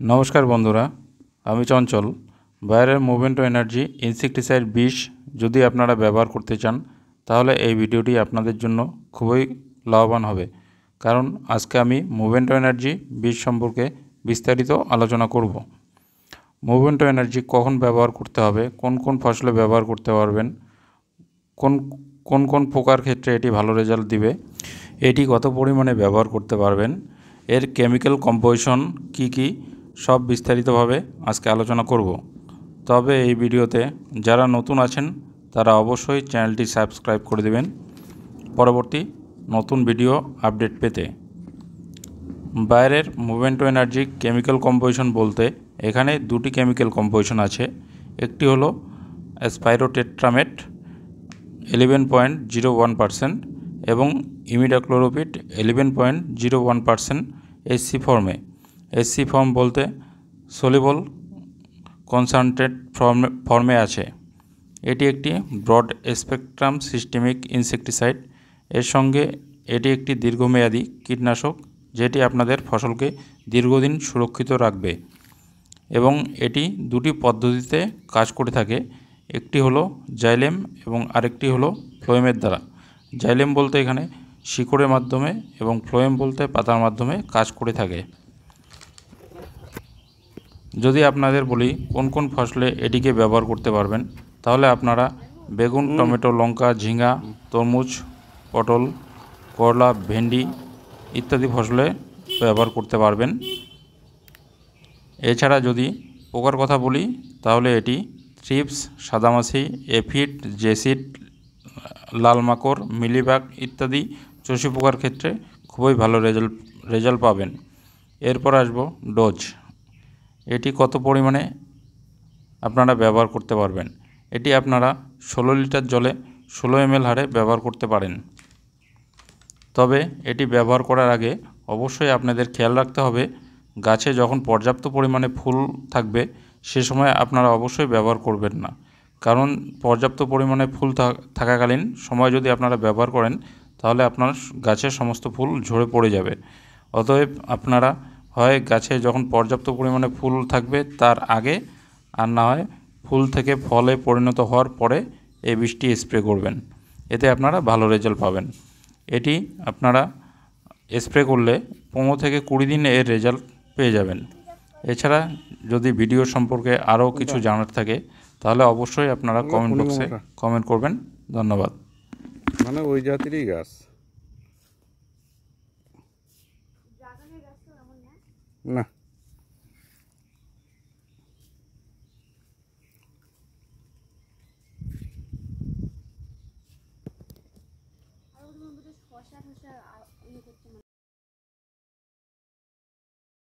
নমস্কার বন্ধুরা, আমি চঞ্চল। বায়ারের মোভেন্টো এনার্জি ইনসেক্টিসাইড বিষ যদি আপনারা ব্যবহার করতে চান তাহলে এই ভিডিওটি আপনাদের জন্য খুবই লাভবান হবে। কারণ আজকে আমি মোভেন্টো এনার্জি বিষ সম্পর্কে বিস্তারিত আলোচনা করব। মোভেন্টো এনার্জি কখন ব্যবহার করতে হবে, কোন কোন ফসলে ব্যবহার করতে পারবেন, কোন কোন কোন পোকার ক্ষেত্রে এটি ভালো রেজাল্ট দিবে, এটি কত পরিমাণে ব্যবহার করতে পারবেন, এর কেমিক্যাল কম্পোজিশন কি কি, সব বিস্তারিতভাবে আজকে আলোচনা করব। তবে এই ভিডিওতে যারা নতুন আছেন তারা অবশ্যই চ্যানেলটি সাবস্ক্রাইব করে দেবেন পরবর্তী নতুন ভিডিও আপডেট পেতে। বাইরের মোভেন্টো এনার্জি কেমিক্যাল কম্পোজিশন বলতে এখানে দুটি কেমিক্যাল কম্পোজিশন আছে। একটি হলো স্পাইরোটেট্রামেট 11.01% এবং ইমিডাক্লোরোপিড 11.01% এসসি ফর্মে। এসসি ফর্ম বলতে সলিবল কনসেন্ট্রেট ফর্মে আছে। এটি একটি ব্রড স্পেকট্রাম সিস্টেমিক ইনসেক্টিসাইড। এর সঙ্গে এটি একটি দীর্ঘমেয়াদী কীটনাশক যেটি আপনাদের ফসলকে দীর্ঘদিন সুরক্ষিত রাখবে এবং এটি দুটি পদ্ধতিতে কাজ করে থাকে। একটি হলো জাইলেম এবং আরেকটি হলো ফ্লোয়েমের দ্বারা। জাইলেম বলতে এখানে শিকড়ের মাধ্যমে এবং ফ্লোয়েম বলতে পাতার মাধ্যমে কাজ করে থাকে। যদি আপনাদের বলি কোন কোন ফসলে এটিকে ব্যবহার করতে পারবেন, তাহলে আপনারা বেগুন, টমেটো, লঙ্কা, ঝিঙা, তরমুজ, পটল, করলা, ভেন্ডি ইত্যাদি ফসলে ব্যবহার করতে পারবেন। এছাড়া যদি পোকার কথা বলি তাহলে এটি থ্রিপস, সাদামাছি, এফিড, জেসিড, লাল মাকড়, মিলিবাগ ইত্যাদি চষি পোকার ক্ষেত্রে খুবই ভালো রেজাল্ট পাবেন। এরপর আসবো ডোজ। এটি কত পরিমাণে আপনারা ব্যবহার করতে পারবেন। এটি আপনারা 16 লিটার জলে 16 ml হারে ব্যবহার করতে পারেন। তবে এটি ব্যবহার করার আগে অবশ্যই আপনাদের খেয়াল রাখতে হবে গাছে যখন পর্যাপ্ত পরিমাণে ফুল থাকবে সে সময় আপনারা অবশ্যই ব্যবহার করবেন না। কারণ পর্যাপ্ত পরিমাণে ফুল থাকাকালীন সময় যদি আপনারা ব্যবহার করেন তাহলে আপনার গাছের সমস্ত ফুল ঝরে পড়ে যাবে। অতএব আপনারা হয় গাছে যখন পর্যাপ্ত পরিমাণে ফুল থাকবে তার আগে, আর না হয় ফুল থেকে ফলে পরিণত হওয়ার পরে এই বিষটি স্প্রে করবেন। এতে আপনারা ভালো রেজাল্ট পাবেন। এটি আপনারা স্প্রে করলে 15 থেকে 20 দিন এর রেজাল্ট পেয়ে যাবেন। এছাড়া যদি ভিডিও সম্পর্কে আরও কিছু জানার থাকে তাহলে অবশ্যই আপনারা কমেন্ট বক্সে কমেন্ট করবেন। ধন্যবাদ। মানে ওই জাতিরই গাছ না।